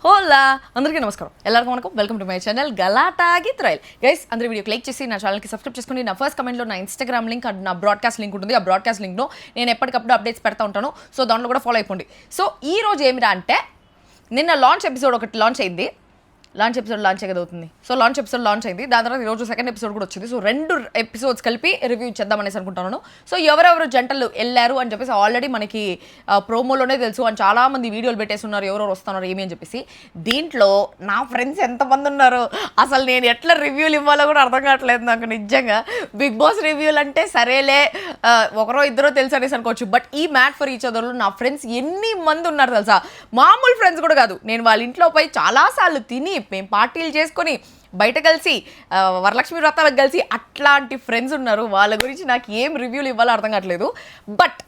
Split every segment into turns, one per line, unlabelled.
హోలా అందరికీ నమస్కారం, ಎಲ್ಲರಿಗೂ వణకం. Welcome to my channel Galatta గిత్రైల్. గైస్ అందరి వీడియోకి లైక్ చేసి నా ఛానల్కి సబ్స్క్రైబ్ చేసుకోండి. నా ఫస్ట్ కమెంట్లో నా ఇన్స్టాగ్రామ్ లింక్ అండ్ నా బ్రాడ్కాస్ట్ లింక్ ఉంటుంది. ఆ బ్రాడ్కాస్ట్ లింక్లో నేను ఎప్పటికప్పుడు అప్డేట్స్ పెడతా ఉంటాను. సో దాంట్లో కూడా ఫాలో అయిపోండి. సో ఈ రోజు ఏమిరా అంటే, నిన్న లాంచ్ ఎపిసోడ్ ఒకటి లాంచ్ అయింది. లాంచ్ అవుతుంది. సో లాంచ్ ఎపిసోడ్ లాంచ్ అయింది. దాని తర్వాత ఈరోజు సెకండ్ ఎపిసోడ్ కూడా వచ్చింది. సో 2 ఎపిసోడ్స్ కలిపి రివ్యూ చేద్దామనేసి అనుకుంటున్నాను. సో ఎవరెవరు జంటలు వెళ్ళారు అని చెప్పేసి ఆల్రెడీ మనకి ప్రోమోలోనే తెలుసు. అని చాలామంది వీడియోలు పెట్టేస్తున్నారు ఎవరెవరు వస్తున్నారు ఏమి అని చెప్పేసి. దీంట్లో నా ఫ్రెండ్స్ ఎంతమంది ఉన్నారు, అసలు నేను ఎట్లా రివ్యూలు ఇవ్వాలో కూడా అర్థం కావట్లేదు నాకు నిజంగా. బిగ్ బాస్ రివ్యూలు అంటే సరేలే ఒకరో ఇద్దరో తెలుసు అనేసి అనుకోవచ్చు. బట్ ఈ మ్యాట్ ఫర్ ఈచ్ అదర్లో నా ఫ్రెండ్స్ ఎన్ని మంది ఉన్నారు తెలుసా. మామూలు ఫ్రెండ్స్ కూడా కాదు. నేను వాళ్ళ ఇంట్లో పోయి చాలాసార్లు తిని మేము పార్టీలు చేసుకొని బయట కలిసి వరలక్ష్మి వ్రతాలకు కలిసి అట్లాంటి ఫ్రెండ్స్ ఉన్నారు. వాళ్ళ గురించి నాకు ఏం రివ్యూలు ఇవ్వాలో అర్థం కావట్లేదు. But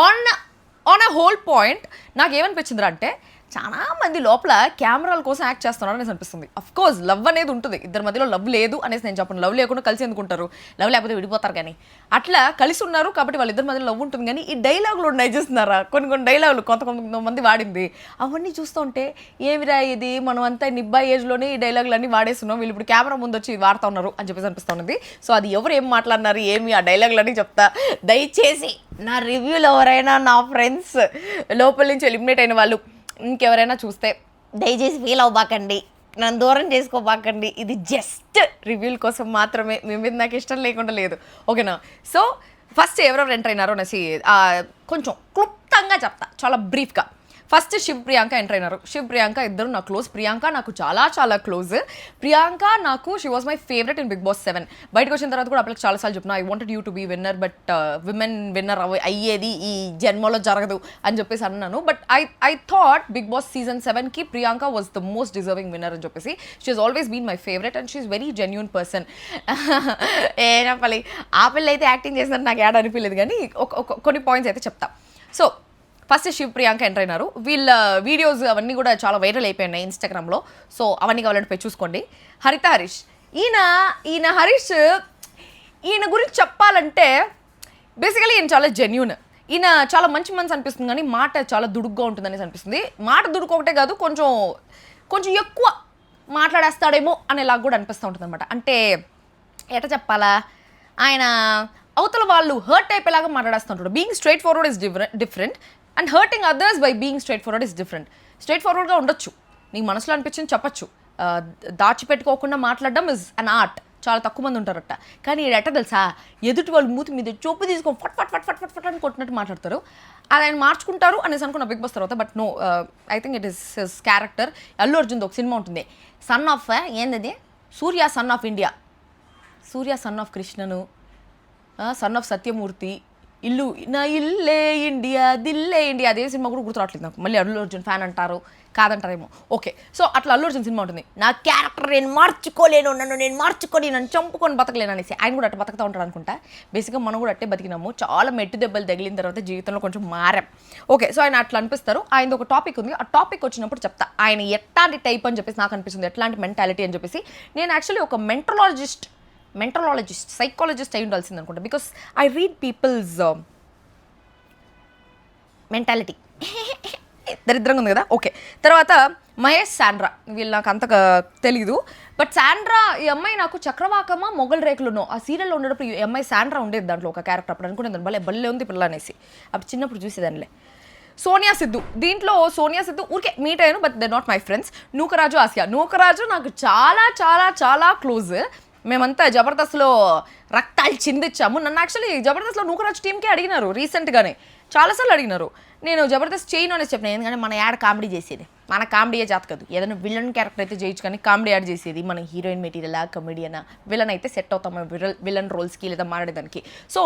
on a whole point నాకు ఏమనిపించిందిరా అంటే, చాలా మంది లోపల కెమెరాల కోసం యాక్ట్ చేస్తున్నారు అనేసి అనిపిస్తుంది. అఫ్కోర్స్ లవ్ అనేది ఉంటుంది, ఇద్దరి మధ్యలో లవ్ లేదు అనేసి నేను చెప్పను. లవ్ లేకుండా కలిసి ఎందుకుంటారు, లవ్ లేకపోతే విడిపోతారు. కానీ అట్లా కలిసి ఉన్నారు కాబట్టి వాళ్ళిద్దరి మధ్యలో లవ్ ఉంటుంది. కానీ ఈ డైలాగులు ఉన్నాయి చూస్తున్నారా, కొన్ని డైలాగులు కొంతమంది వాడింది, అవన్నీ చూస్తూ ఉంటే ఏమిరా ఇది, మనం అంతా నిబ్బా ఏజ్లోనే ఈ డైలాగులు అన్నీ వాడేస్తున్నాం, వీళ్ళు ఇప్పుడు కెమెరా ముందు వచ్చి వాడుతూ ఉన్నారు అని చెప్పేసి అనిపిస్తుంది. సో అది ఎవరు ఏం మాట్లాడినారు ఏమి ఆ డైలాగులన్నీ చెప్తా. దయచేసి నా రివ్యూలు ఎవరైనా నా ఫ్రెండ్స్ లోపల నుంచి ఎలిమినేట్ అయిన వాళ్ళు ఇంకెవరైనా చూస్తే దయచేసి ఫీల్ అవ్వబాకండి, నన్ను దూరం చేసుకోబాకండి. ఇది జస్ట్ రివ్యూల కోసం మాత్రమే, మీ మీద నాకు ఇష్టం లేకుండా లేదు, ఓకేనా. సో ఫస్ట్ ఎవరెవరు ఎంటర్ అయినారో అనేసి కొంచెం క్లుప్తంగా చెప్తా, చాలా బ్రీఫ్గా. ఫస్ట్ శివ్ ప్రియాంక ఎంటర్ అయినారు. శివ్ ప్రియాంక ఇద్దరు నాకు క్లోజ్. ప్రియాంక నాకు చాలా చాలా క్లోజ్. ప్రియాంక నాకు she was my favourite in Bigg Boss 7. బయటకు వచ్చిన తర్వాత కూడా అప్పటికి చాలాసార్లు చెప్పిన, I wanted you to be winner, but women winner అయ్యేది ఈ జన్మలో జరగదు అని చెప్పేసి అన్నాను. But I thought Bigg Boss season 7కి Priyanka was the most deserving winner అని చెప్పేసి. She is always been my favourite and she is very genuine person. ఏనప్పలి ఆ పిల్ల అయితే యాక్టింగ్ చేసినట్టు నాకు యాడ్ అనిపించలేదు, కానీ కొన్ని పాయింట్స్ అయితే చెప్తా. So first Shiv Priyanka enter అయినారు. వీళ్ళ వీడియోస్ అవన్నీ కూడా చాలా వైరల్ అయిపోయినాయి ఇన్స్టాగ్రామ్లో. సో అవన్నీ కావాలంటే పోయి చూసుకోండి. హరిత హరీష్, ఈయన హరీష్, ఈయన గురించి చెప్పాలంటే బేసికలీ ఈయన చాలా జెన్యూన్. ఈయన చాలా మంచి మనసు అనిపిస్తుంది, కానీ మాట చాలా దుడుగ్గా ఉంటుంది అనేసి అనిపిస్తుంది. మాట దుడుకు ఒకటే కాదు, కొంచెం ఎక్కువ మాట్లాడేస్తాడేమో అనేలాగా కూడా అనిపిస్తూ ఉంటుంది అనమాట. అంటే ఎట్లా చెప్పాలా, ఆయన అవతల వాళ్ళు హర్ట్ అయిపోయేలాగా మాట్లాడేస్తుంటాడు. Being straightforward is different and hurting others by being straightforward is different. స్ట్రైట్ ఫార్వర్డ్గా ఉండొచ్చు, నీకు మనసులో అనిపించింది చెప్పచ్చు, దాచిపెట్టుకోకుండా మాట్లాడడం ఇస్ అన్ ఆర్ట్. చాలా తక్కువ మంది ఉంటారట. కానీ ఎట్ట తెలుసా, ఎదుటి వాళ్ళు మూతి మీద చొప్పు తీసుకొని ఫట్ ఫట్ ఫట్ ఫట్ ఫట్ ఫట్ అని కొట్టినట్టు మాట్లాడతారు. అది ఆయన మార్చుకుంటారు అనేసి అనుకున్న బిగ్ బాస్ తర్వాత. But no, I think it is his character. Allu అర్జున్ది ఒక సినిమా ఉంటుంది, సన్ ఆఫ్ ఏంది Surya son of India, Surya son of కృష్ణను, సన్ ఆఫ్ సత్యమూర్తి, ఇల్లు నా ఇల్లే ఇండియా దిల్లే ఇండియా, అదే సినిమా కూడా గుర్తురావట్లేదు నాకు. మళ్ళీ అల్లు అర్జున్ ఫ్యాన్ అంటారు, కాదంటారేమో. ఓకే, సో అట్లా అల్లు అర్జున్ సినిమా ఉంటుంది, నా క్యారెక్టర్ నేను మార్చుకోలేను, నన్ను చంపుకొని బతకలేను అనేసి. ఆయన కూడా అట్లా బతుకుతూ ఉంటాడు అనుకుంటా. బేసిక్గా మనం కూడా అట్టే బతికినాము. చాలా మెట్టు దెబ్బలు తగిలిన తర్వాత జీవితంలో కొంచెం మారాం. ఓకే, సో ఆయన అట్లా అనిపిస్తారు. ఆయనది ఒక టాపిక్ ఉంది, ఆ టాపిక్ వచ్చినప్పుడు చెప్తా ఆయన ఎట్లాంటి టైప్ అని చెప్పేసి నాకు అనిపిస్తుంది, ఎట్లాంటి మెంటాలిటీ అని చెప్పేసి. నేను యాక్చువల్లీ ఒక సైకాలజిస్ట్ అయి ఉండాల్సింది అనుకుంటా, because I read people's mentality. దరిద్రంగా ఉంది కదా. ఓకే, తర్వాత మహేష్ శాండ్రా, వీళ్ళు నాకు అంతగా తెలీదు. బట్ శాండ్రా, ఈ అమ్మాయి నాకు చక్రవాకమా మొగల్ రేకులునో ఆ సీరియల్లో ఉండేటప్పుడు ఈ అమ్మాయి శాండ్రా ఉండేది దాంట్లో ఒక క్యారెక్టర్. అప్పుడు అనుకునేదాన్ని భలే ఉంది పిల్ల అనేసి, అప్పుడు చిన్నప్పుడు చూసేదానిలే. సోనియా సిద్ధు, దీంట్లో సోనియా సిద్ధు ఊరికే మీట్ అయ్యాను, but they not my friends. Nookaraju Asia, Nookaraju నాకు చాలా చాలా చాలా క్లోజ్. మేమంతా జబర్దస్త్లో రక్తాలు చిందిచ్చాము. నన్ను యాక్చువల్లీ జబర్దస్త్లో నూకరాజు టీంకే అడిగినారు రీసెంట్గానే, చాలాసార్లు అడిగినారు. నేను జబర్దస్త్ చేయను అనేసి చెప్పిన, ఎందుకంటే మన యాడ్ కామెడీ చేసేది, మన కామెడీయే జాత కాదు. ఏదైనా విలన్ క్యారెక్టర్ అయితే చేయొచ్చు, కానీ కామెడీ యాడ్ చేసేది మన హీరోయిన్ మెటీరియల్, కమెడియనా విలన్ అయితే సెట్ అవుతాం విలన్ రోల్స్కి లేదా మారేదానికి. సో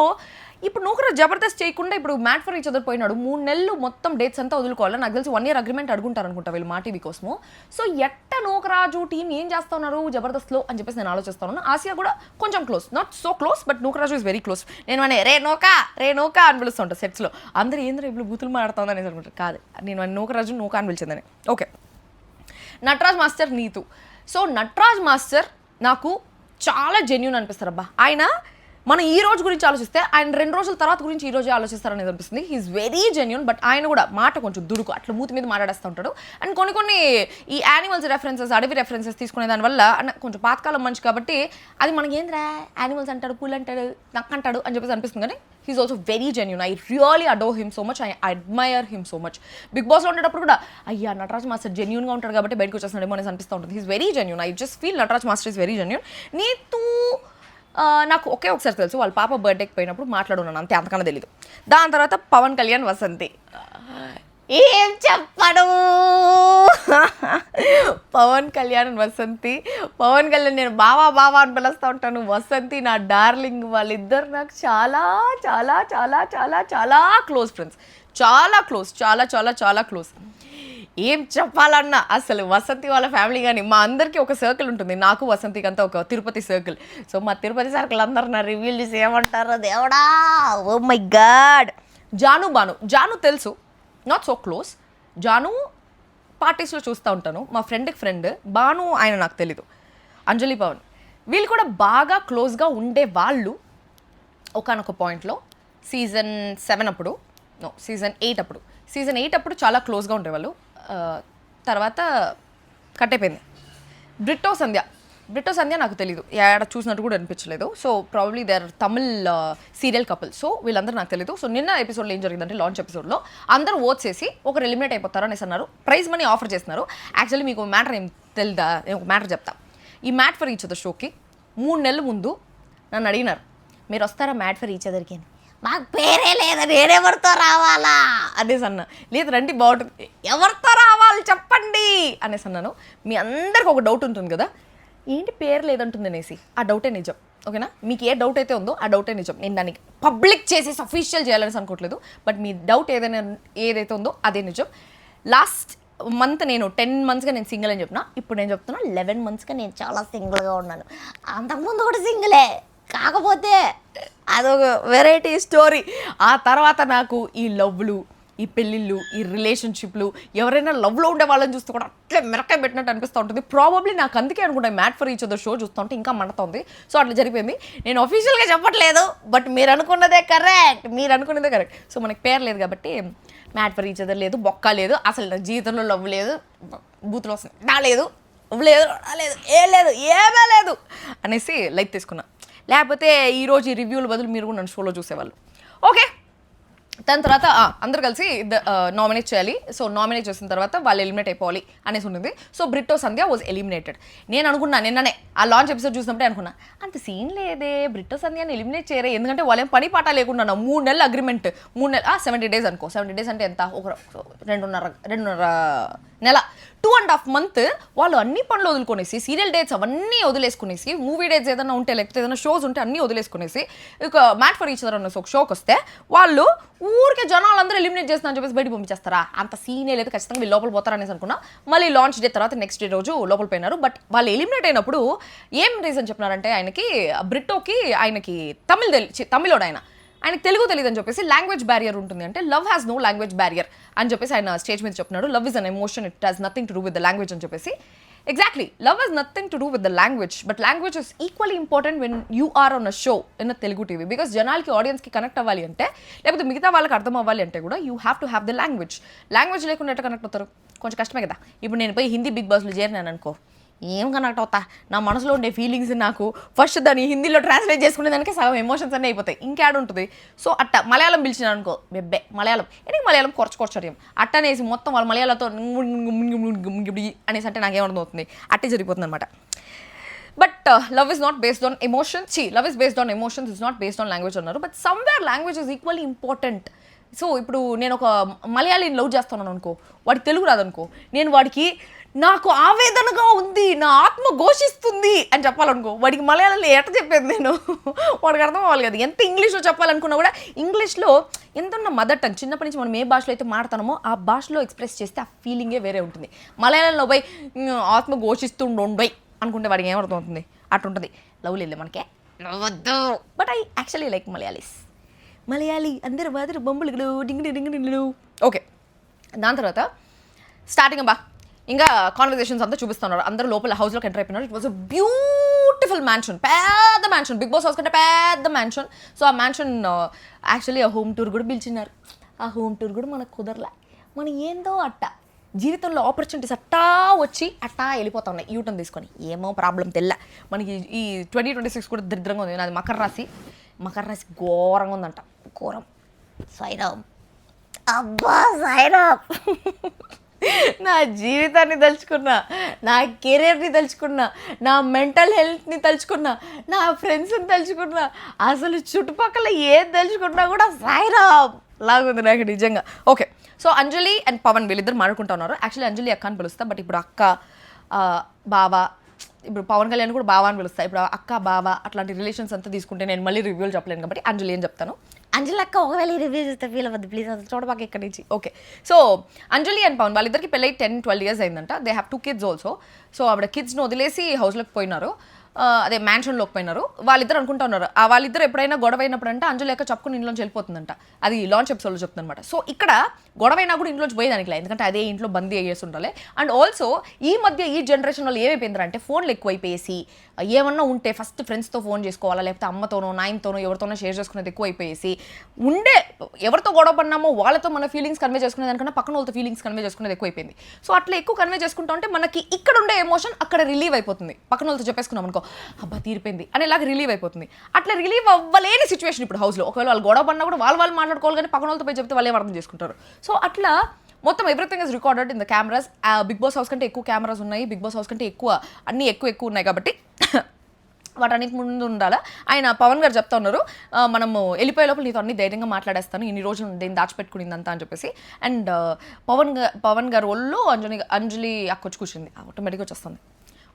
ఇప్పుడు నూకరాజు జబర్దస్త్ చేయకుండా ఇప్పుడు మ్యాట్ ఫర్ ఈచ్ అదర్ పోయినాడు. 3 నెలలు మొత్తం డేట్స్ అంతా వదులుకోవాలి. నాకు తెలిసి 1 year అగ్రిమెంట్ అడుగుంటారు అనుకుంటా వీళ్ళు మా టీవీ కోసము. సో ఎట్ట నూకరాజు టీం ఏం చేస్తా ఉన్నారు జబర్దస్త్లో అని చెప్పేసి నేను ఆలోచిస్తాను. ఆసియా కూడా కొంచెం close, not so close, but Nookaraju is very close. నేను రే నోకా అని పిలుస్తూ ఉంటాను సెట్స్లో. అందరూ ఏంద్ర ఇప్పుడు బూతులు మాట్లాడుతుంది అనేసి అనుకుంటారు. కాదు, నేను నూకరాజు నూకా అని పిలిచిందని. ఓకే, నటరాజ్ మాస్టర్ నీతు. సో నటరాజ్ మాస్టర్ నాకు చాలా జెన్యూన్ అనిపిస్తారు. అబ్బా, ఆయన మనం ఈ రోజు గురించి ఆలోచిస్తే ఆయన 2 రోజుల తర్వాత గురించి ఈ రోజే ఆలోచిస్తారనేది అనిపిస్తుంది. He's very genuine. బట్ ఆయన కూడా మాట కొంచెం దుడుకు, అట్లా మూతి మీద మాట్లాడేస్తూ ఉంటాడు. అండ్ కొన్ని ఈ యానిమల్స్ రెఫరెన్సెస్, అడవి రెఫరెన్సెస్ తీసుకునే దానివల్ల కొంచెం పాతకాలం మనిషి కాబట్టి అది మనకి ఏంద్రా యానిమల్స్ అంటాడు, పూలు అంటాడు, నక్క అంటాడు అని చెప్పేసి అనిపిస్తుంది. కానీ he's also very genuine. I really adore him so much, I admire him so much. Bigg బాస్లో ఉండేటప్పుడు కూడా అయ్యా నటరాజ్ మాస్టర్ జెన్యూన్గా ఉంటాడు కాబట్టి బయటకు వచ్చేస్తున్నాడేమో అనేసి అనిపిస్తూ ఉంటుంది. He's very genuine. I just feel Nataraj master is very genuine. Neetu నాకు ఒకసారి తెలుసు, వాళ్ళ పాప బర్త్డేకి పోయినప్పుడు మాట్లాడున్నాను అంతే, అంతకన్నా తెలీదు. దాని తర్వాత పవన్ కళ్యాణ్ వసంతి ఏం చెప్పడు. పవన్ కళ్యాణ్ వసంతి, పవన్ కళ్యాణ్ నేను బావా అని పిలుస్తూ ఉంటాను, వసంతి నా డార్లింగ్. వాళ్ళిద్దరు నాకు చాలా చాలా చాలా చాలా చాలా క్లోజ్ ఫ్రెండ్స్, చాలా క్లోజ్, చాలా చాలా చాలా క్లోజ్. ఏం చెప్పాలన్నా అసలు వసంతి వాళ్ళ ఫ్యామిలీ కానీ మా అందరికీ ఒక సర్కిల్ ఉంటుంది, నాకు వసంతికి అంతా ఒక తిరుపతి సర్కిల్. సో మా తిరుపతి సర్కిల్ అందరు నా రివ్యూలు చేసి ఏమంటారో దేవుడా, ఓ మై గాడ్. జాను తెలుసు, నాట్ సో క్లోజ్. జాను పార్టీస్లో చూస్తూ ఉంటాను, మా ఫ్రెండ్కి ఫ్రెండ్. బాను ఆయన నాకు తెలీదు. అంజలి పవన్ వీళ్ళు కూడా బాగా క్లోజ్గా ఉండే వాళ్ళు. ఒకనొక పాయింట్లో సీజన్ 7 అప్పుడు, సీజన్ 8 అప్పుడు చాలా క్లోజ్గా ఉండేవాళ్ళు. తర్వాత కట్ అయిపోయింది. బ్రిట్టో సంధ్య నాకు తెలీదు, ఏడ చూసినట్టు కూడా అనిపించలేదు. So probably they are Tamil serial couple. So వీళ్ళందరూ నాకు తెలీదు. సో నిన్న ఎపిసోడ్లో ఏం జరిగిందంటే, లాంచ్ ఎపిసోడ్లో అందరూ ఓట్స్ చేసి ఒకరు ఎలిమినేట్ అయిపోతారు అనేసి అన్నారు. ప్రైజ్ మనీ ఆఫర్ చేస్తున్నారు. యాక్చువల్లీ మీకు మ్యాటర్ ఏం తెలుదా, నేను ఒక మ్యాటర్ చెప్తా. ఈ మ్యాట్ ఫర్ ఈచ్ అదర్ షోకి 3 నెలల ముందు నన్ను అడిగినారు, మీరు వస్తారా మ్యాట్ ఫర్ ఈచ్ అదర్కి అని. మాకు పేరే లేదా, నేనెవరితో రావాలా అనేసి అన్నా. లేదు రండి బాగుంటుంది, ఎవరితో రావాలి చెప్పండి అనేసి అన్నాను. మీ అందరికి ఒక డౌట్ ఉంటుంది కదా, ఏంటి పేరు లేదంటుంది అనేసి. ఆ డౌటే నిజం, ఓకేనా? మీకు ఏ డౌట్ అయితే ఉందో ఆ డౌటే నిజం. నేను దానికి పబ్లిక్ చేసేసి అఫీషియల్ చేయాలనేసి అనుకోవట్లేదు. బట్ మీ డౌట్ ఏదైతే ఉందో అదే నిజం. లాస్ట్ మంత్ నేను 10 monthsగా నేను సింగిల్ అని చెప్పిన. ఇప్పుడు నేను చెప్తున్నా 11 monthsగా నేను చాలా సింగిల్గా ఉన్నాను. అంతకుముందు కూడా సింగిలే, కాకపోతే అదొక వెరైటీ స్టోరీ. ఆ తర్వాత నాకు ఈ లవ్లు, ఈ పెళ్ళిళ్ళు, ఈ రిలేషన్షిప్లు, ఎవరైనా లవ్లో ఉండే వాళ్ళని చూస్తే కూడా అట్లే మిరకాయ పెట్టినట్టు అనిపిస్తూ ఉంటుంది. ప్రాబబ్లీ నాకు అందుకే అనుకుంటా made for each other show చూస్తూ ఉంటే ఇంకా మండుతుంది. సో అట్లా జరిగిపోయింది. నేను అఫీషియల్గా చెప్పట్లేదు, బట్ మీరు అనుకున్నదే కరెక్ట్. సో మనకి పేరు లేదు కాబట్టి మ్యాట్ ఫర్ ఈచ్ అదర్ లేదు, బొక్క లేదు, అసలు నా జీవితంలో లవ్ లేదు, బూతులు వస్తుంది నా లేదు, ఏమీ లేదు అనేసి లైట్ తీసుకున్నా. లేకపోతే ఈరోజు ఈ రివ్యూల బదులు మీరు కూడా నన్ను షోలో చూసేవాళ్ళు. ఓకే, దాని తర్వాత అందరు కలిసి నామినేట్ చేయాలి. సో నామినేట్ చేసిన తర్వాత వాళ్ళు ఎలిమినేట్ అయిపోవాలి అనేసి ఉంటుంది. So Britto Sandhya was eliminated. నేను అనుకున్నా నిన్ననే ఆ లాంచ్ ఎపిసోడ్ చూసినప్పుడే అనుకున్నా, అంత సీన్ లేదే, బ్రిట్టో సంధ్యాని ఎలిమినేట్ చేయరే, ఎందుకంటే వాళ్ళేం పని పాట లేకుండా 3 నెలల అగ్రిమెంట్, 3 నెలలు 70 days అనుకో. 70 days అంటే ఎంత, ఒక 2.5 నెల, 2.5 months వాళ్ళు అన్ని పనులు వదులుకొనేసి, సీరియల్ డేట్స్ అవన్నీ వదిలేసుకునేసి, మూవీ డేట్స్ ఏదైనా ఉంటే లేకపోతే ఏదైనా షోస్ ఉంటే అన్నీ వదిలేసుకునేసి ఇక మ్యాట్ ఫర్ ఈచ్ అదర్ అన్న ఒక షోకి వస్తే వాళ్ళు ఊరికే జనాలందరూ ఎలిమినేట్ చేస్తున్నా అని చెప్పేసి బయట పంపించేస్తారా? అంత సీనే లేదు, ఖచ్చితంగా వీళ్ళు లోపల పోతారనేసి అనుకున్నా. మళ్ళీ లాంచ్ డే తర్వాత నెక్స్ట్ డే రోజు లోపల పోయినారు. బట్ వాళ్ళు ఎలిమినేట్ అయినప్పుడు ఏం రీజన్ చెప్పినారంటే, బ్రిట్టోకి ఆయనకి తమిళోడు ఆయనకి తెలుగు తెలియదు అని చెప్పేసి లాంగ్వేజ్ బ్యారియర్ ఉంటుంది. అంటే love has no language barrier అని చెప్పేసి ఆయన స్టేజ్ మీద చెప్తున్నాడు. Love is an emotion, it has nothing to do with the language అని చెప్పేసి. Exactly, love has nothing to do with the language, but language is equally important when you are on a show in Telugu TV. Because జనాలకి, ఆడియన్స్కి connect అవ్వాలి అంటే, లేకపోతే మిగతా వాళ్ళకి అర్థం అవ్వాలి అంటే కూడా you have to have the language. Language లేకుండా ఎట్లా కనెక్ట్ అవుతారు? కొంచెం కష్టమే కదా. ఇప్పుడు నేను పోయి హిందీ బిగ్ బాస్లో చేరినాను అనుకో, ఏం కనెక్ట్ అవుతా? నా మనసులో ఉండే ఫీలింగ్స్ నాకు ఫస్ట్ దాన్ని హిందీలో ట్రాన్స్లేట్ చేసుకునే దానికి సగం ఎమోషన్స్ అన్నీ అయిపోతాయి, ఇంకేడ ఉంటుంది. సో అట్ట మలయాళం పిలిచినాను అనుకో, బెబ్బే మలయాళం ఎందుకు, మలయాళం కొరచరియం అట్టనేసి మొత్తం వాళ్ళ మలయాళంతో అనేసి అంటే నాకేమర్థం అవుతుంది, అట్టే జరిగిపోతుంది అనమాట. But love is not based on emotions. Love is based on emotions, is not based on language అన్నారు. But somewhere language is equally important. So ఇప్పుడు నేను ఒక మలయాళీని లవ్ చేస్తున్నాను అనుకో, వాడికి తెలుగు రాదనుకో, నేను వాడికి నాకు ఆవేదనగా ఉంది, నా ఆత్మ ఘోషిస్తుంది అని చెప్పాలనుకో, వాడికి మలయాళంలో ఎట్ట చెప్పేది నేను, వాడికి అర్థం అవ్వాలి కదా. ఎంత ఇంగ్లీష్లో చెప్పాలనుకున్నా కూడా ఇంగ్లీష్లో ఎంతన్న మదర్ టంగ్, చిన్నప్పటి నుంచి మనం ఏ భాషలో అయితే మాట్లాడతామో ఆ భాషలో ఎక్స్ప్రెస్ చేస్తే ఆ ఫీలింగే వేరే ఉంటుంది. మలయాళంలో పోయి ఆత్మ ఘోషిస్తుండోంబై అనుకుంటే వాడికి ఏమర్థం అవుతుంది? అట్టుంటుంది. లవ్ లేదు మనకే, వద్దు. But I actually like Malayali అందరు బాదరు బొమ్మలు డింగిడి. ఓకే, దాని తర్వాత స్టార్టింగ్ ఇంకా కాన్వర్జేషన్స్ అంతా చూపిస్తున్నారు. అందరూ లోపల హౌస్లోకి ఎంటర్ అయిపోయినారు. It was a beautiful beautiful mansion, పెద్ద మ్యాన్షన్, బిగ్ బాస్ హౌస్ కంటే పెద్ద మ్యాన్షన్. సో ఆ మ్యాన్షన్ యాక్చువల్లీ ఆ హోమ్ టూర్ కూడా పిలిచినారు. ఆ హోమ్ టూర్ కూడా మనకు కుదరలే. మనం ఏందో అట్ట జీవితంలో ఆపర్చునిటీస్ అట్టా వచ్చి అట్టా వెళ్ళిపోతా ఉన్నాయి యూటర్న్ తీసుకొని. ఏమో ప్రాబ్లం తెల్ల. మనకి ఈ 2026 కూడా దరిద్రంగా ఉంది. నాది మకర రాశి ఘోరంగా ఉందంట. ఘోరం. సాయిరామ్, అబ్బా సాయిరామ్. నా జీవితాన్ని తలుచుకున్నా, నా కెరీర్ని తలుచుకున్నా, నా మెంటల్ హెల్త్ని తలుచుకున్నా, నా ఫ్రెండ్స్ని తలుచుకున్నా, అసలు చుట్టుపక్కల ఏది తలుచుకున్నా కూడా సాయిరామ్ లాగుంది నాకు నిజంగా. Okay, so Anjali and Pavan వీళ్ళిద్దరు మాట్లాడుకుంటూ ఉన్నారు. యాక్చువల్లీ అంజలి అక్క అని పిలుస్తా, బట్ ఇప్పుడు అక్క బావ, ఇప్పుడు పవన్ కళ్యాణ్ కూడా బావ అని పిలుస్తా. ఇప్పుడు అక్క బావ అట్లాంటి రిలేషన్స్ అంతా తీసుకుంటే నేను మళ్ళీ రివ్యూలు చెప్పలేను కాబట్టి అంజలి అని చెప్తాను. అంజలి అక్క ఒకవేళ రివ్యూ చేస్తే ఫీల్ అవ్వద్దు ప్లీజ్, అసలు చూడబాక ఇక్కడి నుంచి. Okay, so Anjali and Pavan వాళ్ళిద్దరికి పెళ్ళి 10-12 years అయిందంట. They have 2 kids also. So ఆవిడ కిడ్స్ని వదిలేసి హౌస్లోకి పోయినారు, అదే మ్యాన్షన్లోకి పోయినారు. వాళ్ళిద్దరు అనుకుంటా ఉన్నారు, వాళ్ళిద్దరు ఎప్పుడైనా గొడవ అయినప్పుడు అంటే అంజలి అక్క చెప్పుకుని ఇంట్లోంచి వెళ్ళిపోతుందంట. అది లాంచ్ ఎపిసోడ్లో చెప్తుంది అనమాట. సో ఇక్కడ గొడవైనా కూడా ఇంట్లోంచి పోయేదానికి లేదు, ఎందుకంటే అదే ఇంట్లో బందీ అయ్యేసి ఉండాలి. అండ్ ఆల్సో ఈ మధ్య ఈ జనరేషన్ వాళ్ళు ఏమైపోయిందంటే ఫోన్లు ఎక్కువైపోయేసి ఏమన్నా ఉంటే ఫస్ట్ ఫ్రెండ్స్తో ఫోన్ చేసుకోవాలా, లేకపోతే అమ్మతోనో నాయనతోనో ఎవరితోనో షేర్ చేసుకునేది ఎక్కువైపోయేసి ఉండే ఎవరితో గొడవ పడినామో వాళ్ళతో మన ఫీలింగ్స్ కన్వే చేసుకునే దానికన్నా పక్కన వాళ్ళతో ఫీలింగ్స్ కన్వే చేసుకునేది ఎక్కువైపోయింది. సో అట్లా ఎక్కువ కన్వే చేసుకుంటా ఉంటే మనకి ఇక్కడ ఉండే ఎమోషన్ అక్కడ రిలీవ్ అయిపోతుంది. పక్కన వాళ్ళతో చెప్పేసుకున్నాం అనుకో, అబ్బా తీరిపోయింది అనేలాగా రిలీవ్ అయిపోతుంది. అట్లా రిలీవ్ అవ్వలేని సిచ్యువేషన్ ఇప్పుడు హౌస్లో. ఒకవేళ వాళ్ళు గొడవ పడినా కూడా వాళ్ళు మాట్లాడుకోవాలి, కానీ పక్కన వాళ్ళతో పోయి చెప్తే వాళ్ళు అర్థం చేసుకుంటారు. సో అట్లా మొత్తం everything is recorded in the cameras. Bigg Boss house కంటే ఎక్కువ కెమెరాస్ ఉన్నాయి, బిగ్ బాస్ హౌస్ కంటే అన్నీ ఎక్కువ ఉన్నాయి కాబట్టి వాటన్నిటి ముందు ఉండాలా. ఆయన పవన్ గారు చెప్తా ఉన్నారు, మనము వెళ్ళిపోయే లోపల నీతో అన్ని ధైర్యంగా మాట్లాడేస్తాను, ఇన్ని రోజులు దేని దాచిపెట్టుకునిందంతా అని చెప్పేసి. అండ్ పవన్ గారు ఒళ్ళు అంజలి అక్క వచ్చి కూర్చుంది, ఆటోమేటిక్గా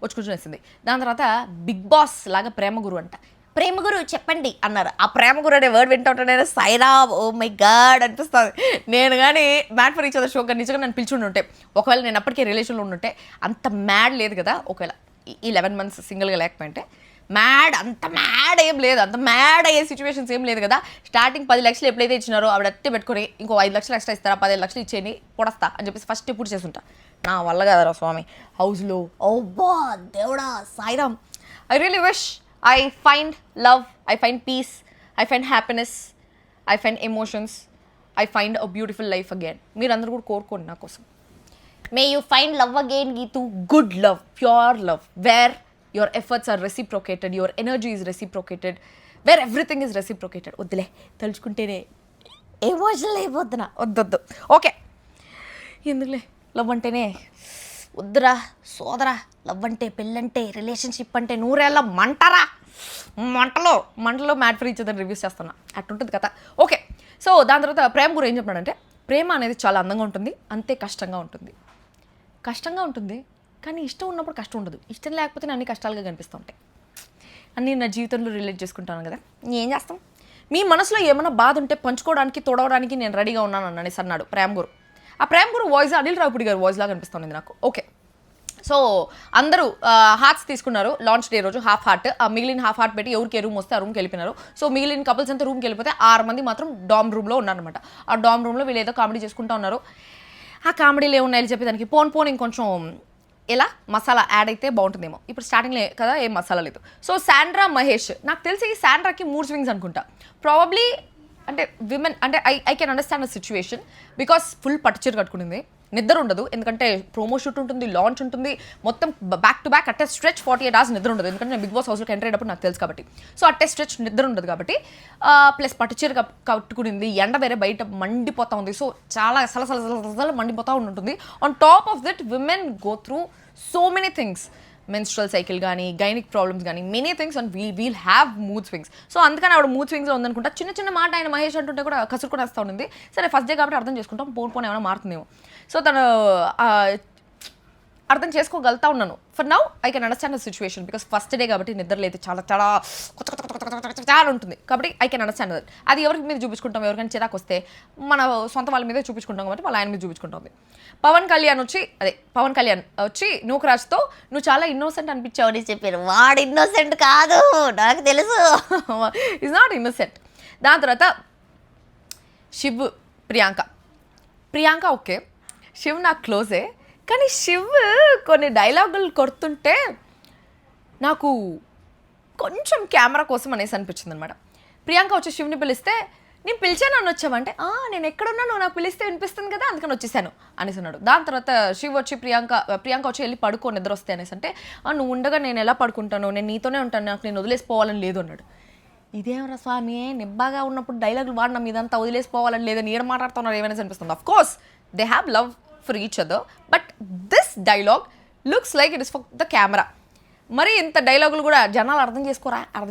వచ్చి కూర్చునేసింది. దాని తర్వాత బిగ్ బాస్ లాగా ప్రేమ గురు అంట. ప్రేమ గురు చెప్పండి అన్నారు. ఆ ప్రేమ గురు అనే వర్డ్ వింటుంటే సాయిరామ్, ఓ మై గాడ్ అనిపిస్తుంది. నేను కానీ mad for each other show కానీ నిజంగా నన్ను పిలిచుండి ఉంటే, ఒకవేళ నేను అప్పటికే రిలేషన్లో ఉండుంటే, అంత మ్యాడ్ లేదు కదా ఒకవేళ ఈ 11 months సింగిల్గా లేకపోయింటే, అంత మ్యాడ్ ఏం లేదు, అంత మ్యాడ్ అయ్యే సిచ్యువేషన్స్ ఏం లేదు కదా. స్టార్టింగ్ 10 లక్షలు ఎప్పుడైతే ఇచ్చినారో ఆవిడ అట్టే పెట్టుకొని ఇంకో 5 లక్షలు ఎక్స్ట్రా ఇస్తారా, 15 లక్షలు ఇచ్చేయండి పొడస్తా అని చెప్పేసి ఫస్ట్ ఎప్పుడు చేసుంటా. నా వల్ల కదరా స్వామి హౌస్లో. ఓబ్బా దేవుడా Sairam. I really wish I find love, I find peace, I find happiness, I find emotions, I find a beautiful life again. మీరందరూ కూడా కోరుకోండి నా కోసం. May you find love again, Geetu. Good love, pure love, where your efforts are reciprocated, your energy is reciprocated, where everything is reciprocated. వద్దులే తలుచుకుంటేనే emotional అయిపోతున్నా, వద్దొద్దు. Okay, ఎందుకులే లవ్ అంటేనే వద్దురా సోదరా. లవ్ అంటే పెళ్ళంటే రిలేషన్షిప్ అంటే నూరేళ్ళ మంటలో mad for each other reviews చేస్తున్నా, అట్టుంటుంది కదా. ఓకే, సో దాని తర్వాత ప్రేమ గురించి ఏం చెప్పాడంటే, ప్రేమ అనేది చాలా అందంగా ఉంటుంది, అంతే కష్టంగా ఉంటుంది. కానీ ఇష్టం ఉన్నప్పుడు కష్టం ఉండదు, ఇష్టం లేకపోతే అన్ని కష్టాలుగా కనిపిస్తూ ఉంటాయి. అన్నీ నా జీవితంలో రిలేట్ చేసుకుంటాను కదా, ఏం చేస్తాం. మీ మనసులో ఏమైనా బాధ ఉంటే పంచుకోవడానికి తోడవడానికి నేను రెడీగా ఉన్నాను అనేసి అన్నాడు ప్రేమ గురు. ఆ ప్రేమ గురు వాయిస్ అనిల్ రావిపూడి గారు వాయిస్ లాగా అనిపిస్తుంది నాకు. ఓకే, సో అందరూ హార్ట్స్ తీసుకున్నారు లాంచ్ డే రోజు, హాఫ్ హార్ట్. మిగిలిన హాఫ్ హార్ట్ పెట్టి ఎవరికి ఏ రూమ్ వస్తే ఆ రూమ్కి వెళ్ళిపోయినారు. సో మిగిలిన కపుల్స్ అంతా రూమ్కి వెళ్ళిపోతే 6 మంది మాత్రం డామ్ రూమ్లో ఉన్నారనమాట. ఆ డామ్ రూమ్లో వీళ్ళు ఏదో కామెడీ చేసుకుంటూ ఉన్నారు. ఆ కామెడీలు ఏమున్నాయని చెప్పేదానికి పోన్ ఇంకొంచెం ఎలా మసాలా యాడ్ అయితే బాగుంటుందేమో. ఇప్పుడు స్టార్టింగ్లో కదా ఏం మసాలా లేదు. సో శాండ్రా మహేష్, నాకు తెలిసి శాండ్రాకి మూడ్ స్వింగ్స్ అనుకుంటా ప్రాబబ్లీ. అంటే విమెన్ అంటే I can understand the situation, because full పట్టుచీర కట్టుకునింది, నిద్ర ఉండదు, ఎందుకంటే ప్రోమో షూట్ ఉంటుంది, లాంచ్ ఉంటుంది, మొత్తం బ్యాక్ టు బ్యాక్ అట్టే స్ట్రెచ్ 48 hours నిద్ర ఉండదు, ఎందుకంటే నేను బిగ్ బాస్ హౌస్లోకి ఎంటర్ అయ్యేటప్పుడు నాకు తెలుసు కాబట్టి. సో అట్టే స్ట్రెచ్ నిద్ర ఉండదు కాబట్టి, ప్లస్ పట్టుచీర కట్టుకునింది, ఎండ వేరే బయట మండిపోతూ ఉంది. సో చాలా సలసల మండిపోతూ ఉంటుంది. On top of that women go through so many things, menstrual cycle కానీ గైనిక్ ప్రాబ్లమ్స్ కానీ many things, and we'll have mood swings. So అందుకని ఆవిడ మూడ్ స్వింగ్స్లో ఉందనుకుంటా. చిన్న మాట ఆయన మహేష్ అంటుంటే కూడా కసురు కూడా వస్తూ ఉంది. సరే ఫస్ట్ డే కాబట్టి అర్థం చేసుకుంటాం, పోన్ ఏమైనా మారుతుందేమో. సో తను అర్థం చేసుకోగలుగుతా ఉన్నాను. For now I can understand the situation, because first day కాబట్టి నిద్రలు అయితే చాలా ఉంటుంది కాబట్టి ఐ కెన్ అండర్స్టాండ్ దట్. అది ఎవరికి మీద చూపించుకుంటాం, ఎవరికైనా చిరాకు వస్తే మన సొంత వాళ్ళ మీదే చూపించుకుంటాం కాబట్టి వాళ్ళ ఆయన మీద చూపించుకుంటుంది. పవన్ కళ్యాణ్ వచ్చి నూకరాజ్తో నువ్వు చాలా ఇన్నోసెంట్ అనిపించావు అని చెప్పారు. వాడు ఇన్నోసెంట్ కాదు, నాకు తెలుసు, ఈజ్ నాట్ ఇన్నోసెంట్. దాని తర్వాత శివ్ ప్రియాంక ఓకే, శివ్ నాకు క్లోజే, కానీ శివ్ కొన్ని డైలాగులు కొడుతుంటే నాకు కొంచెం కెమెరా కోసం అనేసి అనిపించింది అనమాట. ప్రియాంక వచ్చి శివుని పిలిస్తే నేను పిలిచాను అని వచ్చావంటే నేను ఎక్కడున్నా నువ్వు నాకు పిలిస్తే వినిపిస్తుంది కదా అందుకని వచ్చేసాను అనేసి అన్నాడు. దాని తర్వాత శివ్ వచ్చి ప్రియాంక వచ్చి వెళ్ళి పడుకో నిద్ర వస్తే అనేసి అంటే నువ్వు ఉండగా నేను ఎలా పడుకుంటాను, నేను నీతోనే ఉంటాను, నాకు నేను వదిలేసిపోవాలని లేదు అన్నాడు. ఇదేమరా స్వామి, నిబ్బాగా ఉన్నప్పుడు డైలాగులు వాడిన మీదంతా వదిలేసిపోవాలని లేదని ఏడ మాట్లాడుతున్నారు ఏమైనా అనిపిస్తుంది. Of course they have love for each other, but this dialogue looks like it is for the camera. మరి ఇంత డైలాగులు కూడా జనాలు అర్థం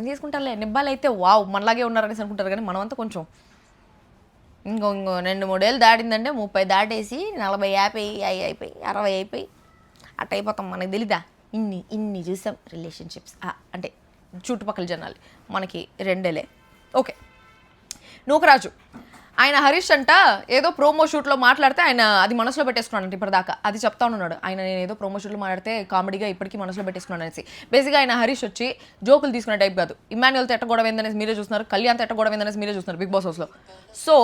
చేసుకుంటారులే, నిబ్బాలు అయితే వావ్ మనలాగే ఉన్నారనేసి అనుకుంటారు. కానీ మనమంతా కొంచెం ఇంకో 2-3 ఏళ్ళు దాటిందంటే 30 దాటేసి 40, 50 అయిపోయి 60 అయిపోయి అట్ట అయిపోతాం. మనకి తెలీదా ఇన్ని చూసాం రిలేషన్షిప్స్ అంటే చుట్టుపక్కల జనాలు, మనకి 2 ఏళ్ళే. ఓకే, నూకరాజు ఆయన హరీష్ అంట ఏదో ప్రోమో షూట్లో మాట్లాడితే ఆయన అది మనసులో పెట్టేసుకున్నాడు ఇప్పటిదాకా. అది చెప్తా ఉన్నాడు ఆయన, నేను ఏదో ప్రోమో షూట్లో మాట్లాడితే కామెడీగా ఇప్పటికీ మనసులో పెట్టేసుకున్నాను అనేసి. బేసిక్గా ఆయన హరీష్ వచ్చి జోకులు తీసుకునే టైప్ కాదు. ఇమాన్యుయల్తో ఎట్ట గొడవ ఏందనేసి మీరే చూస్తున్నారు, కళ్యాణ్తో ఎట్ట గొడవ ఏందనేసి మీరే చూస్తున్నారు బిగ్ బాస్ హౌస్లో. సో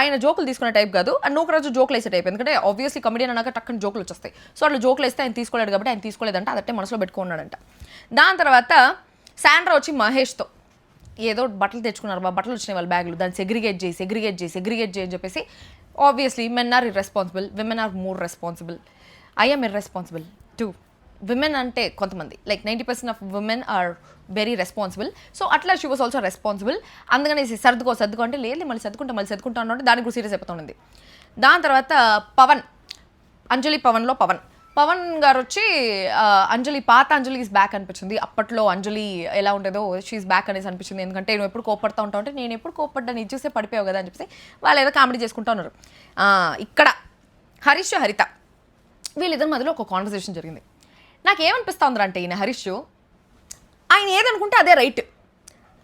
ఆయన జోకులు తీసుకునే టైప్ కాదు, అండ్ నూకరాజు జోకులు వేసే టైప్. ఎందుకంటే ఆబ్వియస్లీ కమెడియన్ అన్నాక టక్కన జోకులు వచ్చేస్తాయి. సో అట్లా జోకులు వేస్తే ఆయన తీసుకోలేడు కాబట్టి ఆయన తీసుకోలేదంట, అదట్టే మనసులో పెట్టుకున్నాడంట. దాని తర్వాత శాండ్రా వచ్చి మహేష్తో ఏదో బట్టలు తెచ్చుకున్నారు, బట్టలు వచ్చినాయి వాళ్ళ బ్యాగులు, దాన్ని సెగ్రిగేట్ చేయి అని చెప్పేసి. Obviously men are irresponsible, women are more responsible. I am irresponsible too. Women అంటే కొంతమంది like 90% of women are very responsible. So అట్లా షీ వాస్ ఆల్సో రెస్పాన్సిబుల్. అందుకనేసి సర్దుకో అంటే లేదు మళ్ళీ సర్దుకుంటా అంటే దానికి కూడా సీరియస్ అయిపోతూ ఉంది. దాని తర్వాత అంజలి పవన్లో పవన్ గారు వచ్చి అంజలి పాత అంజలి ఈజ్ బ్యాక్ అనిపించింది. అప్పట్లో అంజలి ఎలా ఉండేదో షీఈ్ బ్యాక్ అనేసి అనిపించింది. ఎందుకంటే నువ్వు ఎప్పుడు కోపడతా ఉంటావు అంటే నేను ఎప్పుడు కోపడ్డా నీ చూసే పడిపోయావు కదా అని చెప్పేసి వాళ్ళు ఏదో కామెడీ చేసుకుంటూ ఉన్నారు. ఇక్కడ హరీష్ హరిత వీళ్ళిద్దరి మధ్యలో ఒక కాన్వర్సేషన్ జరిగింది. నాకేమనిపిస్తూ ఉందంటే ఈయన హరీష్ ఆయన ఏదనుకుంటే అదే రైట్.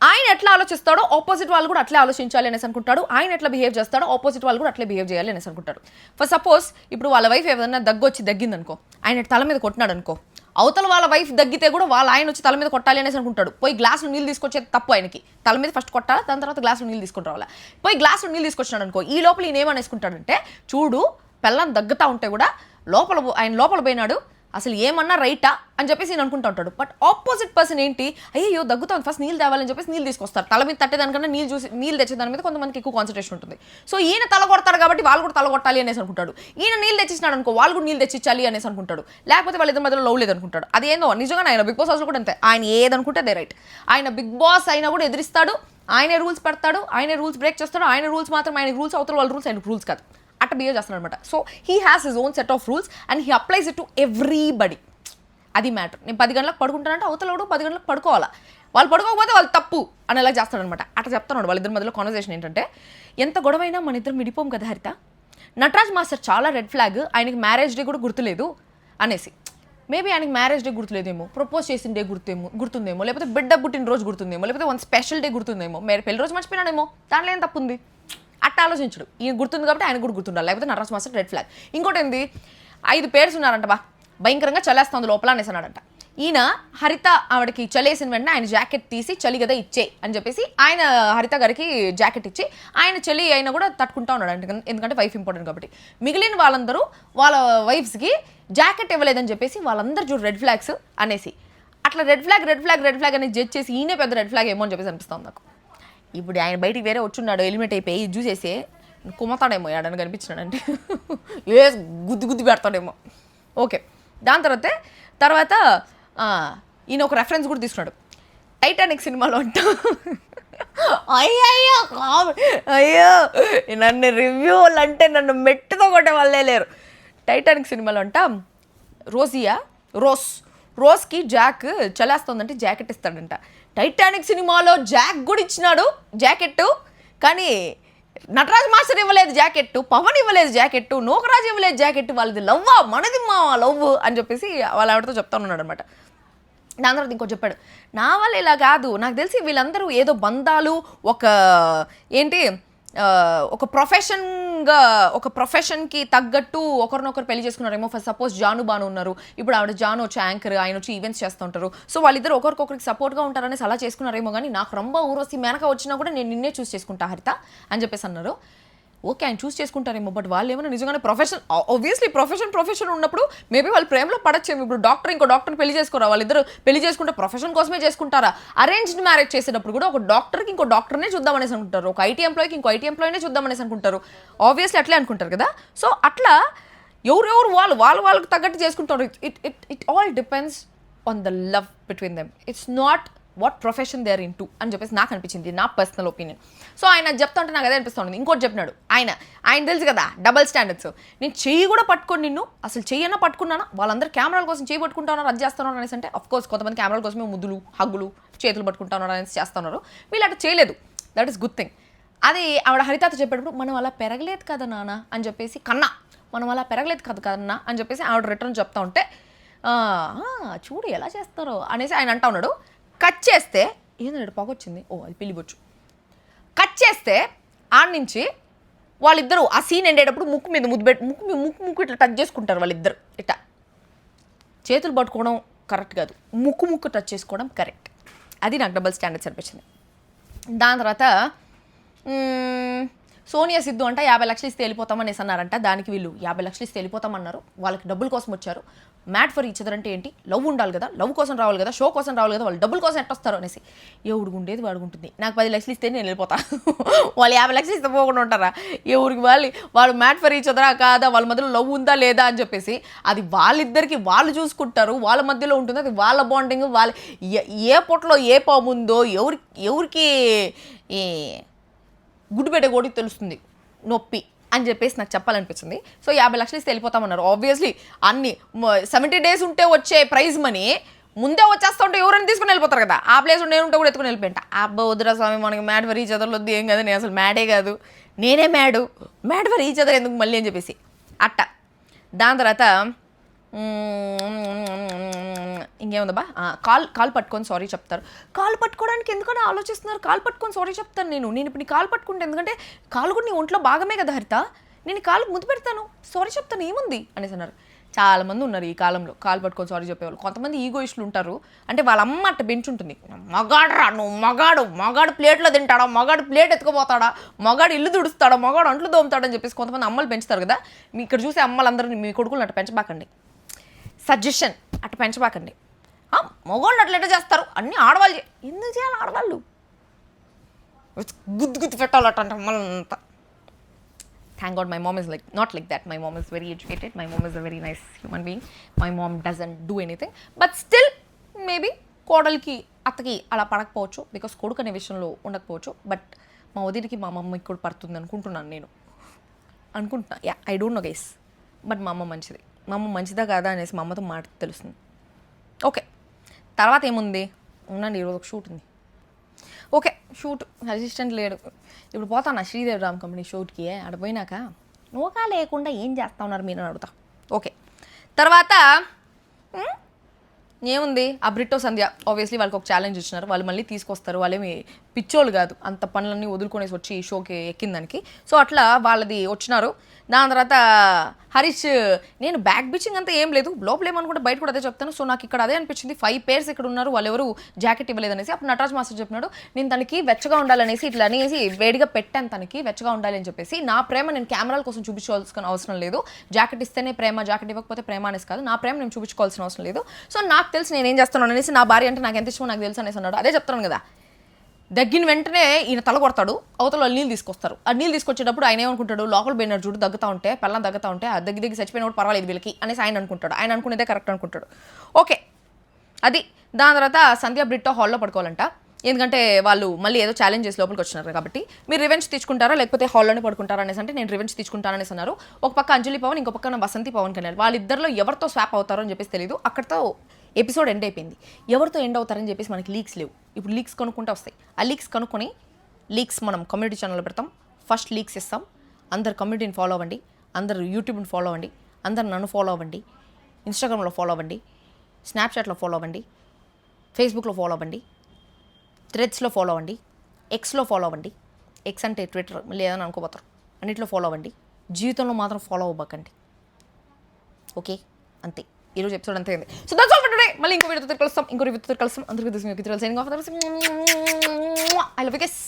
ఆయన ఎట్లా ఆలోచిస్తాడో ఆపోజిట్ వాళ్ళు కూడా అట్లే ఆలోచించాలి అనేసి అనుకుంటాడు. ఆయన ఎట్లా బిహేవ్ చేస్తాడో ఆపోజిట్ వాళ్ళు కూడా అట్లే బిహేవ్ చేయాలి అనేసి అనుకుంటాడు. ఫర్ సపోజ్ ఇప్పుడు వాళ్ళ వైఫ్ ఏదైనా దగ్గిందనుకో, ఆయన తల మీద కొట్టినాడు అనుకో, అవతల వాళ్ళ వైఫ్ దగ్గితే కూడా వాళ్ళ ఆయన వచ్చి తల మీద కొట్టాలి అనేసి అనుకుంటాడు. పోయి గ్లాసులు నీళ్ళు తీసుకొచ్చేది తప్పు ఆయనకి. తల మీద ఫస్ట్ కొట్టాలి, దాని తర్వాత గ్లాసులు నీళ్ళు తీసుకుని రావాలి. పోయి గ్లాసులు నీళ్ళు తీసుకొచ్చినాడు అనుకో, ఈ లోపల ఈయన ఏమనేసుకుంటాడంటే చూడు పెళ్ళాన్ని దగ్గుతా ఉంటే కూడా ఆయన లోపల పోయినాడు, అసలు ఏమన్నా రైటా అని చెప్పేసి నేను అనుకుంటూ ఉంటాడు. బట్ ఆపోజిట్ పర్సన్ ఏంటి, అయ్యో దగ్గుతాను ఫస్ట్ నీళ్ళు తేవాలని చెప్పేసి నీళ్ళు తీసుకొస్తారు. తల మీద తట్టేదానికన్నా నీళ్ళు తెచ్చేదాని మీద కొంతమందికి ఎక్కువ కాన్సన్ట్రేషన్ ఉంటుంది. సో ఈయన తల కొడతాడు కాబట్టి వాళ్ళు కూడా తల కొట్టాలి అనేసి అనుకుంటాడు. ఈయన నీళ్ళు తెచ్చినాడు అనుకో, వాళ్ళు కూడా నీళ్ళు తెచ్చిచ్చాలి అనేసి అనుకుంటాడు. లేకపోతే వాళ్ళిద్దరి మధ్యలో లవ్ లేదనుకుంటాడు. అదేందో నిజంగా ఆయన బిగ్ బాస్ హౌస్లో కూడా అంతే. ఆయన ఏదనుకుంటే అదే రైట్. ఆయన బిగ్ బాస్ అయినా కూడా ఎదిరిస్తాడు, ఆయనే రూల్స్ పెడతాడు, ఆయనే రూల్స్ బ్రేక్ చేస్తాడు. ఆయన రూల్స్ మాత్రం ఆయన రూల్స్, అవతల వాళ్ళ రూల్స్ ఆయన రూల్స్ కాదు. అట్ట బిహేవ్ చేస్తున్నాడు అనమాట. So he has his own set of rules and he applies it to everybody. అది మ్యాటర్. నేను 10 గంటలకు పడుకుంటానంటే అవతల కూడా 10 గంటలకు పడుకోవాలా, వాళ్ళు పడుకోకపోతే వాళ్ళు తప్పు అని అలా చేస్తాడనమాట. అట్లా చెప్తున్నాడు. వాళ్ళిద్దరి మధ్యలో కాన్వర్సేషన్ ఏంటంటే, ఎంత గొడవైనా మన ఇద్దరం విడిపోం కదా హరిత, నటరాజ్ మాస్టర్ చాలా రెడ్ ఫ్లాగ్, ఆయనకి మ్యారేజ్ డే కూడా గుర్తులేదు అనేసి. మేబీ ఆయనకి మ్యారేజ్ డే గుర్తులేదేమో, ప్రపోజ్ చేసిన డే గుర్తుందేమో, లేకపోతే బిడ్డ పుట్టిన రోజు గుర్తుందేమో, లేకపోతే వన్ స్పెషల్ డే గుర్తుందేమో, పెళ్లి రోజు మర్చిపోయినాడేమో, దాంట్లో ఏం తప్పు ఉంది. అట్లా ఆలోచించడు. ఈయన గుర్తుంది కాబట్టి ఆయన కూడా గుర్తుండాలి, లేకపోతే నటరాజ్ మాస్టర్ రెడ్ ఫ్లాగ్. ఇంకోటి ఏంది, 5 పేర్స్ ఉన్నారంట భయంకరంగా చలేస్తుంది లోపల అనేసి అన్నాడంట. ఈయన హరిత ఆవిడకి చలేసిన వెంటనే ఆయన జాకెట్ తీసి చలి కదా ఇచ్చే అని చెప్పేసి ఆయన హరిత గారికి జాకెట్ ఇచ్చి ఆయన చలి అయినా కూడా తట్టుకుంటా ఉన్నాడు. ఎందుకంటే వైఫ్ ఇంపార్టెంట్ కాబట్టి. మిగిలిన వాళ్ళందరూ వాళ్ళ వైఫ్స్కి జాకెట్ ఇవ్వలేదని చెప్పేసి వాళ్ళందరూ చూడు రెడ్ ఫ్లాగ్స్ అనేసి అట్లా రెడ్ ఫ్లాగ్ అని జడ్జ్ చేసి ఈయనే పెద్ద రెడ్ ఫ్లాగ్ ఏమో అని చెప్పేసి అనిపిస్తుంది నాకు. ఇప్పుడు ఆయన బయటికి వేరే వచ్చున్నాడు, ఎలిమినేట్ అయిపోయి చూసేసి కుమ్మతాడేమో ఆడని కనిపించినాడంటే ఏ గుద్ది పెడతాడేమో. ఓకే, దాని తర్వాత ఈయన ఒక రెఫరెన్స్ కూడా తీసుకున్నాడు. టైటానిక్ సినిమాలో అంట అయ్యో నన్ను రివ్యూలు అంటే నన్ను మెట్టుతో కొట్టే వాళ్ళే లేరు. టైటానిక్ సినిమాలో అంట రోజ్కి జాక్ చలేస్తుందంటే జాకెట్ ఇస్తాడంట. టైటానిక్ సినిమాలో జాక్ కూడా ఇచ్చినాడు జాకెట్, కానీ నటరాజ్ మాస్టర్ ఇవ్వలేదు జాకెట్, పవన్ ఇవ్వలేదు జాకెట్, నూకరాజు ఇవ్వలేదు జాకెట్. వాళ్ళది లవ్వా మనది మా లవ్ అని చెప్పేసి వాళ్ళ ఆవిడతో చెప్తా ఉన్నాడు అనమాట. దాని తర్వాత ఇంకో చెప్పాడు, నా వల్ల ఇలా కాదు, నాకు తెలిసి వీళ్ళందరూ ఏదో బంధాలు ఒక ప్రొఫెషన్కి తగ్గట్టు ఒకరినొకరు పెళ్లి చేసుకున్నారేమో. ఫస్ట్ సపోజ్ జాను బాను ఉన్నారు, ఇప్పుడు ఆవిడ జాను వచ్చి యాంకర్, ఆయన వచ్చి ఈవెంట్స్ చేస్తూ ఉంటారు. సో వాళ్ళిద్దరు ఒకరికొకరికి సపోర్ట్గా ఉంటారనేసి అలా చేసుకున్నారేమో. కానీ నాకు రంభ ఊరోసి మేనక వచ్చినా కూడా నేను నిన్నే చూస్ చేసుకుంటా హరిత అని చెప్పేసి అన్నారు. ఓకే ఆయన చూస్ చేసుకుంటారేమో, బట్ వాళ్ళు ఏమైనా నిజంగానే ఆబ్వియస్లీ ప్రొఫెషన్ ఉన్నప్పుడు మేబీ వాళ్ళు ప్రేమలో పడచ్చేమో. ఇప్పుడు డాక్టర్ ఇంకో డాక్టర్ని పెళ్లి చేసుకోరా, వాళ్ళిద్దరు పెళ్లి చేసుకుంటే ప్రొఫెషన్ కోసమే చేసుకుంటారా? అరేంజ్డ్ మ్యారేజ్ చేసేటప్పుడు కూడా ఒక డాక్టర్కి ఇంకో డాక్టర్నే చూద్దామనేసి అనుకుంటారు, ఒక ఐటీ ఎంప్లాయ్కి ఇంకో ఐటీ ఎంప్లాయ్నే చూద్దామనేసి అనుకుంటారు. ఆబ్వియస్లీ అట్లే అనుకుంటారు కదా. సో అట్లా ఎవరెవరు వాళ్ళకి తగ్గట్టు చేసుకుంటారు. It all depends on the love between them. It's not what profession they are into అని చెప్పేసి నాకు అనిపించింది, నా పర్సనల్ ఒపీనియన్. సో ఆయన చెప్తా ఉంటే నాకు అదే అనిపిస్తుంది. ఇంకోటి చెప్పినాడు ఆయన తెలుసు కదా డబల్ స్టాండర్డ్స్. నేను చెయ్యి కూడా పట్టుకొని నిన్ను అసలు చెయ్యన్నా పట్టుకున్నానా, వాళ్ళందరూ కెమెరాల కోసం చెయ్యి పట్టుకుంటున్నారు, అది చేస్తున్నారు అనేసి అంటే అఫ్కోర్స్ కొంతమంది కెమెరాల కోసమే ముద్దులు హగ్గులు చేతులు పట్టుకుంటున్నారు అనేసి చేస్తున్నారు. వీళ్ళు అట్లా చేయలేదు, దట్ ఈస్ గుడ్ థింగ్. అది ఆవిడ హరితాత చెప్పేటప్పుడు మనం అలా పెరగలేదు కదా నాన్న అని చెప్పేసి, కన్నా మనం అలా పెరగలేదు కదా కన్నా అని చెప్పేసి ఆవిడ రిటర్న్ చెప్తా ఉంటే చూడు ఎలా చేస్తారో అనేసి ఆయన అంటా ఉన్నాడు. కట్ చేస్తే ఏంటంటే పొగొచ్చింది, అది పెళ్ళిపోచ్చు. కట్ చేస్తే ఆడ నుంచి వాళ్ళిద్దరూ ఆ సీన్ ఎండేటప్పుడు ముక్కు మీద ముద్దు పెట్టి ముక్కు ఇట్లా టచ్ చేసుకుంటారు వాళ్ళిద్దరు. ఇట్లా చేతులు పట్టుకోవడం కరెక్ట్ కాదు, ముక్కు టచ్ చేసుకోవడం కరెక్ట్. అది నాకు డబుల్ స్టాండర్డ్స్ అనిపించింది. దాని తర్వాత సోనియా సిద్ధు అంట 50 లక్షలు ఇస్తే వెళ్ళిపోతామనేసి అన్నారంట. దానికి వీళ్ళు 50 లక్షలు ఇస్తే వెళ్ళిపోతామన్నారు, వాళ్ళకి డబ్బుల కోసం వచ్చారు. మ్యాట్ ఫర్ ఈచ్ అదర్ అంటే ఏంటి, లవ్ ఉండాలి కదా, లవ్ కోసం రావాలి కదా, షో కోసం రావాలి కదా, వాళ్ళు డబ్బుల కోసం ఎట్టొస్తారు అనేసి. ఎవరికి ఉండేది వాడుకుంటుంది. నాకు 10 లక్షలు ఇస్తే నేను వెళ్ళిపోతా, వాళ్ళు 50 లక్షలు ఇస్తే పోకుండా ఉంటారా? ఎవరికి వాళ్ళు మ్యాట్ ఫర్ ఈచ్ అదరా కాదా, వాళ్ళ మధ్యలో లవ్ ఉందా లేదా అని చెప్పేసి అది వాళ్ళిద్దరికి వాళ్ళు చూసుకుంటారు, వాళ్ళ మధ్యలో ఉంటుంది, అది వాళ్ళ బాండింగ్. వాళ్ళ ఏ పొట్టలో ఏ పాము ఉందో ఎవరికి గుడ్డు పెట్టే కోడికి తెలుస్తుంది నొప్పి అని చెప్పేసి నాకు చెప్పాలనిపించింది. సో 50 లక్షలు ఇస్తే వెళ్ళిపోతామన్నారు. ఆబ్వియస్లీ అన్ని 70 days ఉంటే వచ్చే ప్రైజ్ మనీ ముందే వచ్చేస్తూ ఉంటే ఎవరైనా తీసుకుని వెళ్ళిపోతారు కదా. ఆ ప్లేస్ నేను ఉంటే కూడా ఎత్తుకుని వెళ్ళిపోయింట. అబ్బా వద్దురా స్వామి, మనకి మ్యాడ్ ఫర్ ఈచ్ అదర్లో వద్దు, ఏం కాదు, నేను అసలు మ్యాడే కాదు, నేనే మ్యాడ్ ఫర్ ఈచ్ అదర్ ఎందుకు మళ్ళీ అని చెప్పేసి అట్ట. దాని తర్వాత ఇంకేముందబ్బా, కాల్ పట్టుకొని సారీ చెప్తారు. కాల్ పట్టుకోవడానికి ఎందుకని ఆలోచిస్తున్నారు? కాల్ పట్టుకొని సారీ చెప్తాను నేను ఇప్పుడు నీ కాల్ పట్టుకుంటే, ఎందుకంటే కాలు కూడా నీ ఒంట్లో భాగమే కదా హరిత, నేను కాలు ముద్దు పెడతాను, సారీ చెప్తాను, ఏముంది అనేసి అన్నారు. చాలామంది ఉన్నారు ఈ కాలంలో కాలు పట్టుకొని సారీ చెప్పేవాళ్ళు. కొంతమంది ఈగోయిస్టులు ఉంటారు, అంటే వాళ్ళ అమ్మ అట్ట బెంచుంటుంది, మగాడ్రా నువ్వు, మగాడు ప్లేట్లో తింటాడా, మగాడు ప్లేట్ ఎత్తుకుపోతాడా, మగాడు ఇల్లు తుడుస్తాడా, మగాడు అంట్లు దోముతాడని చెప్పేసి కొంతమంది అమ్మలు పెంచుతారు కదా. మీ ఇక్కడ చూసే అమ్మలందరినీ మీ కొడుకులు అట్ట పెంచబాకండి, సజెషన్ అట్ట పెంచబాకండి. మగవాళ్ళు అట్లా ఎట్లా చేస్తారు, అన్నీ ఆడవాళ్ళు ఎందుకు చేయాలి? ఆడవాళ్ళు గుద్దు పెట్టాలట అంటే అమ్మలంతా. Thank God my mom is not like that. My mom is very educated. My mom is a very nice human being. My mom doesn't do anything. But still, maybe కోడలికి అత్తకి అలా పడకపోవచ్చు, బికాస్ కొడుకు అనే విషయంలో ఉండకపోవచ్చు. బట్ మా వదిలికి మా అమ్మకి కూడా పడుతుంది అనుకుంటున్నాను, నేను అనుకుంటున్నా. I don't know guys, but మా అమ్మ మంచిది. మా అమ్మ మంచిదా కాదా అనేసి మా అమ్మతో మాట తెలుస్తుంది. ఓకే, తర్వాత ఏముంది ఉండండి, ఈరోజు ఒక షూట్ ఉంది. ఓకే, షూట్ అసిస్టెంట్ లేడు, ఇప్పుడు పోతాను శ్రీదేవి రామ్ కంపెనీ షూట్కి. ఆడ పోయినాక నోకా లేకుండా ఏం చేస్తా ఉన్నారు మీరు అని అడుగుతా. ఓకే, తర్వాత ఏముంది, ఆ బ్రిట్టో సంధ్య ఆబ్వియస్లీ వాళ్ళకి ఒక ఛాలెంజ్ ఇచ్చినారు, వాళ్ళు మళ్ళీ తీసుకొస్తారు. వాళ్ళేమి పిచ్చోళ్ళు కాదు, అంత పనులన్నీ వదులుకొనేసి వచ్చి ఈ షోకి ఎక్కిందానికి. సో అట్లా వాళ్ళది వచ్చినారు. దాని తర్వాత హరీష్, నేను బ్యాక్ బిచ్చింగ్ అంతా ఏం లేదు, లోపల ఏమనుకుంటే బయట కూడా అదే చెప్తాను. సో నాకు ఇక్కడ అదే అనిపించింది, 5 pairs ఇక్కడ ఉన్నారు, వాళ్ళు ఎవరు జాకెట్ ఇవ్వలేదనేసి. అప్పుడు నటరాజ్ మాస్టర్ చెప్పినాడు, నేను తనకి వెచ్చగా ఉండాలనేసి ఇట్లా అనేసి వేడిగా పెట్టాను, తనకి వెచ్చగా ఉండాలి అని చెప్పేసి. నా ప్రేమ నేను కెమెరాల కోసం చూపించుకోవాల్సిన అవసరం లేదు, జాకెట్ ఇస్తేనే ప్రేమ, జాకెట్ ఇవ్వకపోతే ప్రేమ అనేసి కాదు, నా ప్రేమ నేను చూపించుకోవాల్సిన అవసరం లేదు. సో నాకు తెలిసి నేను ఏం చేస్తాను అనేసి, నా భార్య అంటే నాకు ఎంత ఇష్టమో నాకు తెలుసు అనేసి అన్నాడు. అదే చెప్తాను కదా, దగ్గిన వెంటనే ఈయన తల కొడతాడు, అవతల వాళ్ళు నీళ్ళు తీసుకొస్తారు. ఆ నీళ్ళు తీసుకొచ్చేటప్పుడు ఆయన ఏమనుకుంటాడు, లోపల పోయినాడు చూడు దగ్గుతా ఉంటే, పెళ్ళం దగ్గుతా ఉంటే, ఆ దగ్గర చచ్చిపోయిన కూడా పర్వాలేదు వీళ్ళకి అనేసి ఆయన అనుకుంటాడు. ఆయన అనుకునేదే కరెక్ట్ అనుకుంటాడు. ఓకే, అది. దాని తర్వాత సంధ్య బ్రిట్టో హాల్లో పడుకోవాలంట, ఎందుకంటే వాళ్ళు మళ్ళీ ఏదో ఛాలెంజ్ చేసి లోపలికి వచ్చినారు కాబట్టి. మీరు రివెంజ్ తీసుకుంటారా లేకపోతే హాల్లోనే పడుకుంటారా అనేసి అంటే, నేను రివెంజ్ తీసుకుంటాననేసి అన్నారు. ఒక పక్క అంజలి పవన్, ఇంకో పక్కన వసంతి పవన్ కళ్యాణ్. వాళ్ళిద్దరిలో ఎవరితో స్వాప్ అవుతారో అని చెప్పేసి తెలియదు. అక్కడితో ఎపిసోడ్ ఎండ్ అయిపోయింది. ఎవరితో ఎండ్ అవుతారని చెప్పేసి మనకి లీక్స్ లేవు. ఇప్పుడు లీక్స్ కనుక్కుంటే వస్తాయి. ఆ లీక్స్ కనుక్కొని లీక్స్ మనం కమ్యూనిటీ ఛానల్లో పెడతాం. ఫస్ట్ లీక్స్ ఇస్తాం. అందరు కమ్యూనిటీని ఫాలో అవ్వండి, అందరు యూట్యూబ్ని ఫాలో అవ్వండి, అందరు నన్ను ఫాలో అవ్వండి, ఇన్స్టాగ్రామ్లో ఫాలో అవ్వండి, స్నాప్చాట్లో ఫాలో అవ్వండి, ఫేస్బుక్లో ఫాలో అవ్వండి, థ్రెడ్స్లో ఫాలో అవ్వండి, ఎక్స్లో ఫాలో అవ్వండి. ఎక్స్ అంటే ట్విట్టర్, మళ్ళీ ఏదైనా అనుకోపోతారు. అన్నింటిలో ఫాలో అవ్వండి. జీవితంలో మాత్రం ఫాలో అవ్వకండి. ఓకే, అంతే. ఈరోజు ఎపిసోడ్ అంతే అయింది. So that's all for today. మళ్ళీ ఇంకో వీడియోతో కలుస్తాం, ఇంకో రివ్యూతో కలుస్తాం. అందరికీ తెలిసి signing off. I love you guys.